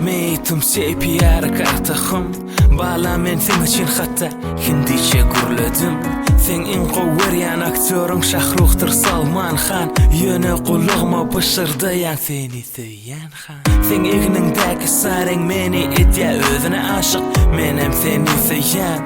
meytum sepiyar kartaxım Bala men sen için hatta hindiçe gürledim Sen en qowweryan aktörün Şahrux'tır Salman Khan Yöne qulluğma pışırdayan seni söyyan han Sen egnindeki sarın meni etya özüne aşık Menem seni söyyan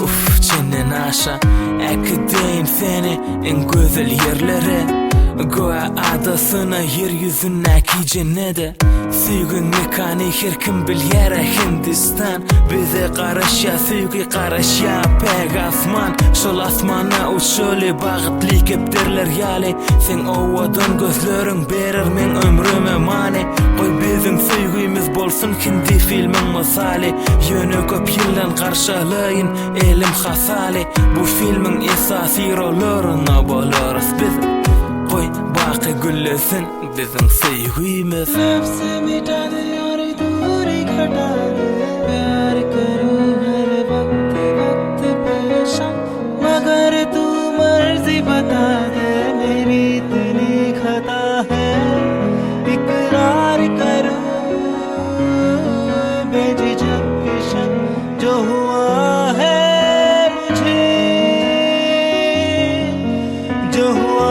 Uf çenen aşa Akideyin seni en güzel yerlere Goa adasına yeryüzündeki cennete Süygün mekani her kim bilyara Hindistan Bize karış ya süygi karış ya pek asman Şol asmana uçuli bağıtlı keptirler yali Sen ovadan gözlerin berir men ömrüme mani Koy bizim süygimiz bolsun hindi filmin misali Yönü köp yıldan karşılayın elim hasali Bu filmin esası rollerine boluruz biz Koy bakı güllesin bizim sevgimiz Nefsi mita de yari duri ghata de Pyar karu har vakt vakt pereshan Magar tu marzi bata de Meri itni khata hai Ikrar karu बेझिझक विषम जो हुआ है मुझे जो हुआ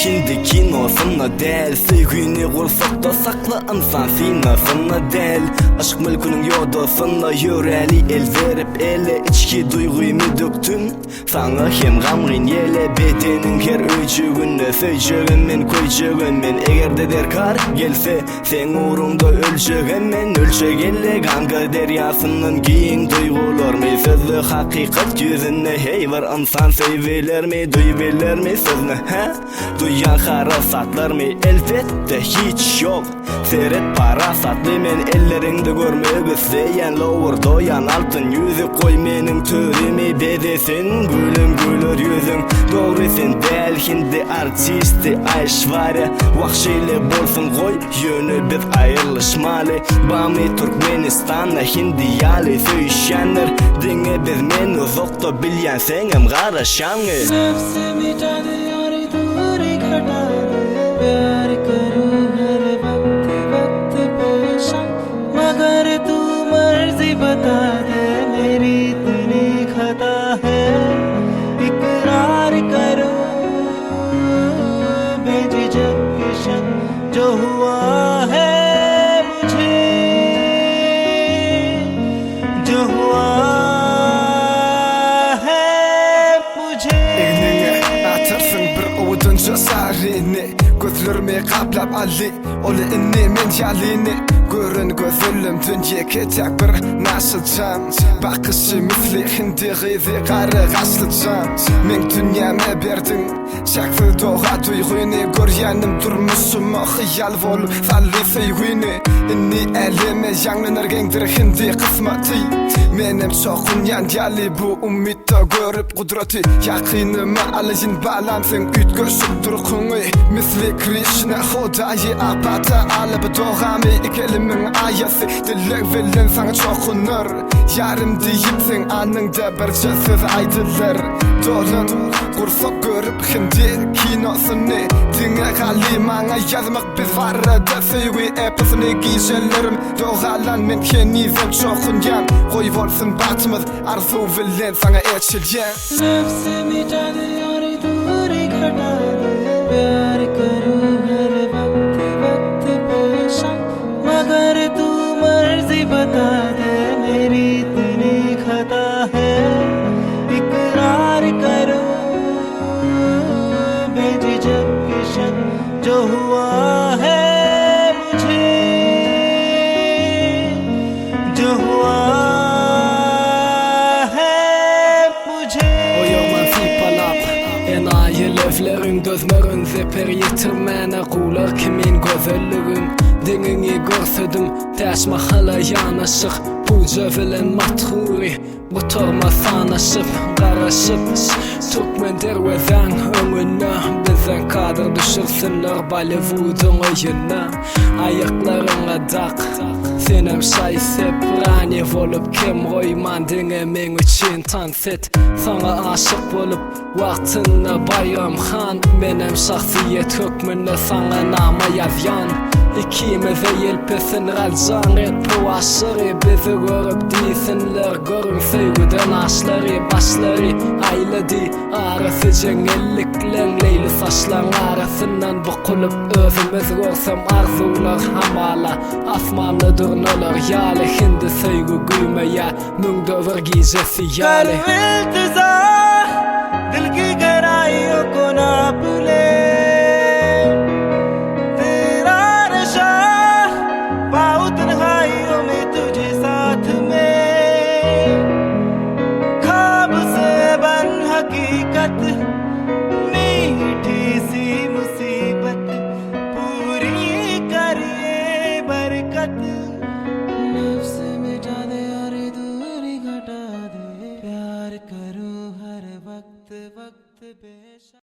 Şimdi kinosuna del Sevgini kursak da sakla insan sinasına del Aşk mülkünün yodasına yüreğli el verip ele İçki duyguyu döktün Sana hem gamrin yele Bedenin her öcüğünü Söyleyeceğim men koyacağım men Eğer de derkar gelse Sen uğrunda öleceğim men Ölçegelle ganga deryasının giyin duygular mi Sözlü hakikat yüzüne Hey var insan sevilir mi Duybilir mi sözünü ha Duyan harasatlar mı elbette hiç yok Seyret parasatlı men ellerinde görmeyi isteyen Lower doyan altın yüzü koy menin törümü Bedesin gülüm gülür yüzün Doğru sen del hindi artisti Ayşvarya Vahşiyle bolsun koy yönü biz ayrılışmalı Bami Türkmenistan'a hindiyali söyüşenler Dine biz men uzakta bilyen senem karışanı Nefsi mita de yari duri ghata de Pyar karu har vakt vakt pereshan Magar tu marzi bata de Meri itni khata hai Ikrar karu बेझिझक विषम जो हुआ है मुझे जो हुआ है मुझे Atarsın bir ovudun cesarini Gözlerimi kaplap alli Olu inni men yalini Görün gözülüm dünye ketek bir nasıl can Bakışı misli hindi gıyzi karı gaslı can Men dünyama berdin Şaksı doğa duyguyni Göryanım durmuşum hıyal vol Salli sevgini Inni elime yanlanır gengdir hindi kısmeti Menem çokun yan yali bu ummitta görüp kudreti Yakınıma alayın balam sen üt görsüp durkunu Misli Krishna Hodayı apata alıp doğami İkelimin ayası Dilek vilin sana çokunur Yarım deyip sen anında bir söz aydılar Dolun kursak görüp hindi kinosunu Dine kalimana yazmak biz varada Sevgi epasını giyşelerim Doğalan men kenizem çokun yan Koy olsun batımız arzu vilin sana etçilyen Nefsi mita de yari duri ghata de Pyar karu har vakt vakt pereshan Magar tu marzi bata de Meri itni khata hai Ikrar karu बेझिझक विषम जो हुआ है मुझे जो हुआ है मुझे Oyman sipalap Enayi lövlerin gözmerin Zeper yitirmene kular kimin gözelligin Dinini görsödüm Taş mahala yanaşık Puca vilen mathuri Bu torma sanaşıp Qaraşıp Türkmen dervezan önüne Bizden kadar düşürsünler Bollywood'un oyuna Ayaklarına dak Senem saythep rani olup kim koyman dine men için tanfet Sana aşık olup vaktine bayram han Menem şahsiyet hükmünü sana nama yazyan İkimize yelpesin ralzan et på asları Bizi görüp değilsinler görün sevgiden asları Başları ayladı arası cengelliklen Leyli saçlan arasından bukulup özümüz görsem arzular hamala Asmanlı durnalar yali hindi sevgi güymeye Müngdöver gizesi yali कर इंतजार दिल की गहराइयों को नाप ले तेरा नशा पाऊं तन्हाइयों में तुझे साथ में ख्वाब से बन हकीकत मीठी सी मुसीबत पूरी करिए बरकत नफ्स मिटा दे और दूरी घटा दे प्यार करूं हर वक्त बेशक